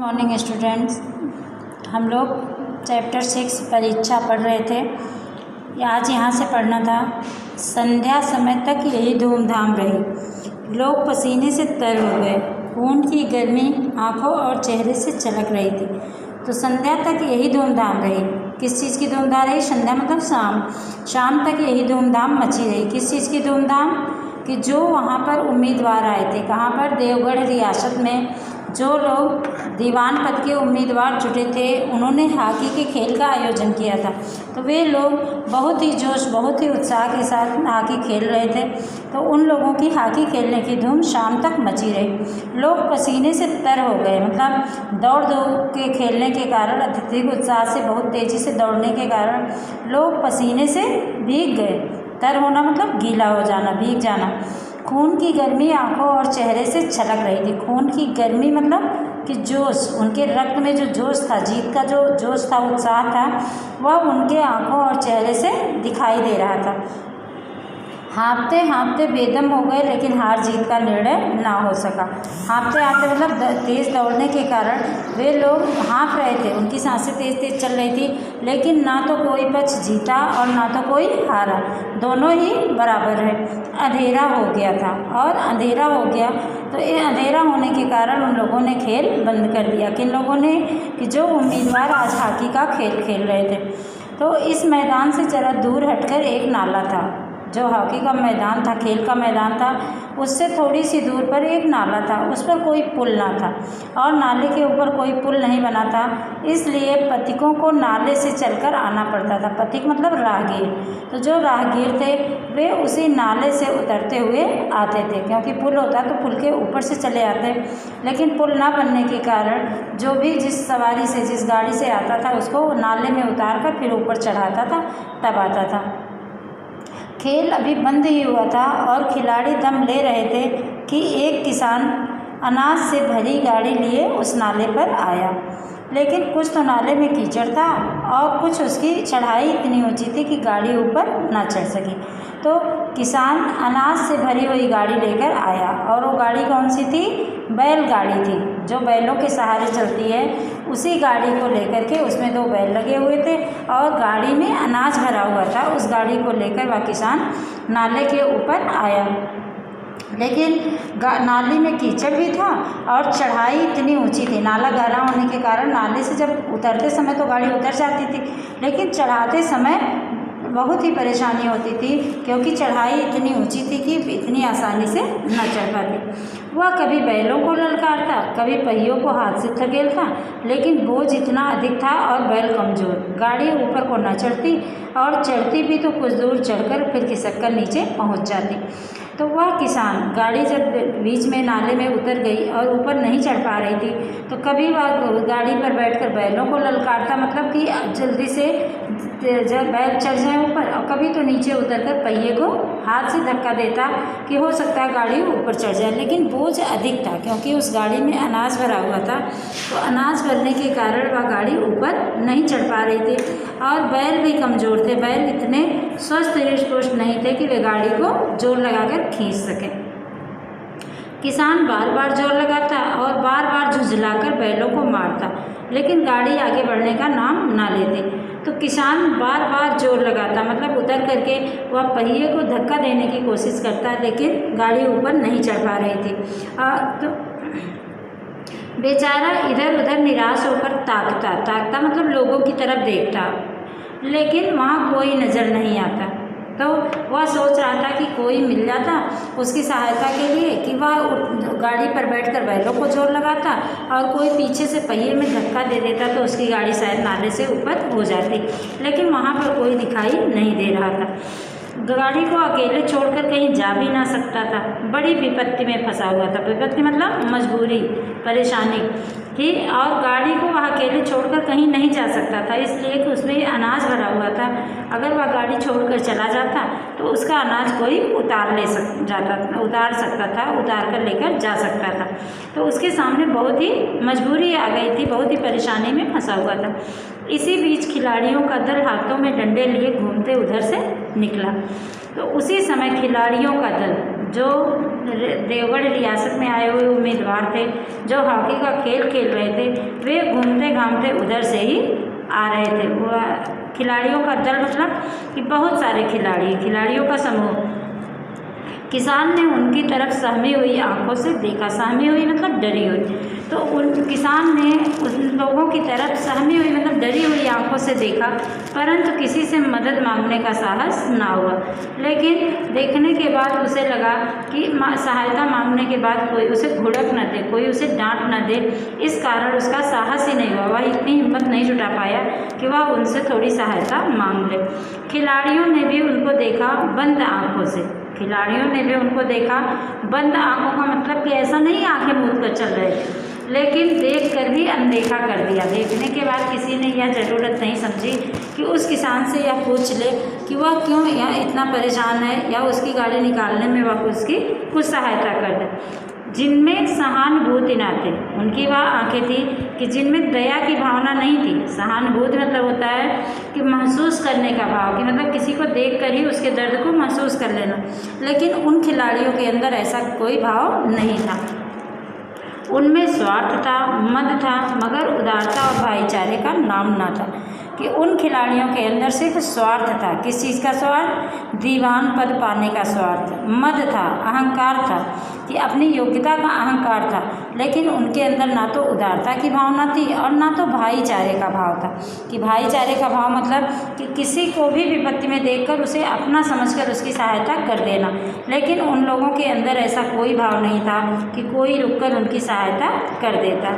Morning students, हम लोग chapter 6 परीक्षा पढ़ रहे थे। आज यहाँ से पढ़ना था। संध्या समय तक यही धूमधाम रही, लोग पसीने से तर हो गए, खून की गर्मी आंखों और चेहरे से छलक रही थी। तो संध्या तक यही धूमधाम रही। किस चीज़ की धूमधाम रही? संध्या मतलब शाम। शाम तक यही धूमधाम मची रही। किस चीज़ की धूमधाम? कि जो वहाँ पर उम्मीदवार आए थे, कहाँ पर? देवगढ़ रियासत में जो लोग दीवान पद के उम्मीदवार जुटे थे, उन्होंने हॉकी के खेल का आयोजन किया था। तो वे लोग बहुत ही जोश, बहुत ही उत्साह के साथ हॉकी खेल रहे थे। तो उन लोगों की हॉकी खेलने की धूम शाम तक मची रही। लोग पसीने से तर हो गए, मतलब दौड़ के खेलने के कारण, अत्यधिक उत्साह से, बहुत तेज़ी से दौड़ने के कारण लोग पसीने से भीग गए। तर होना मतलब गीला हो जाना, भीग जाना। खून की गर्मी आंखों और चेहरे से छलक रही थी। खून की गर्मी मतलब कि जोश, उनके रक्त में जो जोश था, जीत का जो जोश था, उत्साह था, वह उनके आंखों और चेहरे से दिखाई दे रहा था। हाँफते हाँफते बेदम हो गए, लेकिन हार जीत का निर्णय ना हो सका। हाँफते हाँफते मतलब तेज़ दौड़ने के कारण वे लोग हाँफ रहे थे, उनकी सांसें तेज़ तेज़ चल रही थी, लेकिन ना तो कोई पक्ष जीता और ना तो कोई हारा, दोनों ही बराबर है। अंधेरा हो गया था, और अंधेरा हो गया तो ये अंधेरा होने के कारण उन लोगों ने खेल बंद कर दिया। किन लोगों ने? कि जो उम्मीदवार आज हॉकी का खेल खेल रहे थे। तो इस मैदान से ज़रा दूर हटकर एक नाला था। जो हॉकी का मैदान था, खेल का मैदान था, उससे थोड़ी सी दूर पर एक नाला था। उस पर कोई पुल ना था, और नाले के ऊपर कोई पुल नहीं बना था, इसलिए पथिकों को नाले से चलकर आना पड़ता था। पथिक मतलब राहगीर। तो जो राहगीर थे वे उसी नाले से उतरते हुए आते थे, क्योंकि पुल होता तो पुल के ऊपर से चले आते, लेकिन पुल ना बनने के कारण जो भी जिस सवारी से, जिस गाड़ी से आता था, उसको नाले में उतार कर फिर ऊपर चढ़ाता था, तब आता था। खेल अभी बंद ही हुआ था और खिलाड़ी दम ले रहे थे कि एक किसान अनाज से भरी गाड़ी लिए उस नाले पर आया। लेकिन कुछ तो नाले में कीचड़ था और कुछ उसकी चढ़ाई इतनी ऊंची थी कि गाड़ी ऊपर ना चढ़ सकी। तो किसान अनाज से भरी हुई गाड़ी लेकर आया, और वो गाड़ी कौन सी थी? बैलगाड़ी थी, जो बैलों के सहारे चलती है। उसी गाड़ी को लेकर के, उसमें 2 बैल लगे हुए थे और गाड़ी में अनाज भरा हुआ था। उस गाड़ी को लेकर वह किसान नाले के ऊपर आया, लेकिन नाली में कीचड़ भी था और चढ़ाई इतनी ऊंची थी। नाला गहरा होने के कारण नाले से जब उतरते समय तो गाड़ी उतर जाती थी, लेकिन चढ़ाते समय बहुत ही परेशानी होती थी, क्योंकि चढ़ाई इतनी ऊंची थी कि इतनी आसानी से न चढ़ पाती। वह कभी बैलों को ललकारता, कभी पहियों को हाथ से धकेलता, लेकिन बोझ इतना अधिक था और बैल कमज़ोर। गाड़ी ऊपर को न चढ़ती, और चढ़ती भी तो कुछ दूर चढ़कर फिर खिसक कर नीचे पहुंच जाती। तो वह किसान, गाड़ी जब बीच में नाले में उतर गई और ऊपर नहीं चढ़ पा रही थी, तो कभी वह गाड़ी पर बैठकर बैलों को ललकारता, मतलब कि जल्दी से जब बैल चढ़ जाए ऊपर, और कभी तो नीचे उतरकर पहिए को हाथ से धक्का देता कि हो सकता है गाड़ी ऊपर चढ़ जाए। लेकिन बोझ अधिक था, क्योंकि उस गाड़ी में अनाज भरा हुआ था, तो अनाज भरने के कारण वह गाड़ी ऊपर नहीं चढ़ पा रही थी। और बैल भी कमज़ोर थे, बैल इतने स्वस्थ हृष्ट-पुष्ट नहीं थे कि वे गाड़ी को जोर लगाकर खींच सकें। किसान बार बार जोर लगाता और बार बार झुंझलाकर बैलों को मारता, लेकिन गाड़ी आगे बढ़ने का नाम ना लेती। तो किसान बार बार जोर लगाता, मतलब उतर करके वह पहिए को धक्का देने की कोशिश करता, लेकिन गाड़ी ऊपर नहीं चढ़ पा रही थी। तो बेचारा इधर उधर निराश होकर ताकता मतलब लोगों की तरफ देखता, लेकिन वहाँ कोई नज़र नहीं आता। तो वह सोच रहा था कि कोई मिल जाता उसकी सहायता के लिए, कि वह गाड़ी पर बैठकर बैलों को जोर लगाता और कोई पीछे से पहिए में धक्का दे देता, तो उसकी गाड़ी शायद नाले से ऊपर हो जाती। लेकिन वहाँ पर कोई दिखाई नहीं दे रहा था। गाड़ी को अकेले छोड़कर कहीं जा भी ना सकता था, बड़ी विपत्ति में फंसा हुआ था। विपत्ति मतलब मजबूरी, परेशानी थी, और गाड़ी को वह अकेले छोड़कर कहीं नहीं जा सकता था, इसलिए कि उसमें अनाज भरा हुआ था। अगर वह गाड़ी छोड़कर चला जाता तो उसका अनाज कोई उतार सकता था, उतार कर लेकर जा सकता था। तो उसके सामने बहुत ही मजबूरी आ गई थी, बहुत ही परेशानी में फंसा हुआ था। इसी बीच खिलाड़ियों का दल हाथों में डंडे लिए घूमते उधर से निकला। तो उसी समय खिलाड़ियों का दल, जो देवगढ़ रियासत में आए हुए उम्मीदवार थे, जो हॉकी का खेल खेल रहे थे, भागते उधर से ही आ रहे थे। वो खिलाड़ियों का दल मतलब कि बहुत सारे खिलाड़ियों का समूह। किसान ने उनकी तरफ सहमी हुई आंखों से देखा। सहमी हुई मतलब डरी हुई। तो उन किसान ने उन लोगों की तरफ सहमी हुई मतलब डरी हुई आंखों से देखा, परंतु किसी से मदद मांगने का साहस ना हुआ। लेकिन देखने के बाद उसे लगा कि सहायता मांगने के बाद कोई उसे घुड़क न दे, कोई उसे डांट न दे, इस कारण उसका साहस ही नहीं हुआ। वह इतनी हिम्मत नहीं जुटा पाया कि वह उनसे थोड़ी सहायता मांग ले। खिलाड़ियों ने भी उनको देखा बंद आँखों से। खिलाड़ियों ने भी उनको देखा बंद आँखों का मतलब कि ऐसा नहीं आंखें मूंद कर चल रहे थे, लेकिन देख कर भी अनदेखा कर दिया। देखने के बाद किसी ने यह ज़रूरत नहीं समझी कि उस किसान से यह पूछ ले कि वह क्यों यह इतना परेशान है, या उसकी गाड़ी निकालने में वह उसकी कुछ सहायता कर दे। जिनमें सहानुभूति न थी, उनकी वह आंखें थी कि जिनमें दया की भावना नहीं थी। सहानुभूति मतलब होता है कि महसूस करने का भाव, कि मतलब किसी को देखकर ही उसके दर्द को महसूस कर लेना। लेकिन उन खिलाड़ियों के अंदर ऐसा कोई भाव नहीं था। उनमें स्वार्थ था, मद था, मगर उदारता और भाईचारे का नाम ना था। कि उन खिलाड़ियों के अंदर सिर्फ स्वार्थ था। किस चीज़ का स्वार्थ? दीवान पद पाने का स्वार्थ। मद था, अहंकार था, कि अपनी योग्यता का अहंकार था। लेकिन उनके अंदर ना तो उदारता की भावना थी और ना तो भाईचारे का भाव था। कि भाईचारे का भाव मतलब कि किसी को भी विपत्ति में देखकर उसे अपना समझकर उसकी सहायता कर देना। लेकिन उन लोगों के अंदर ऐसा कोई भाव नहीं था कि कोई रुककर उनकी सहायता कर देता।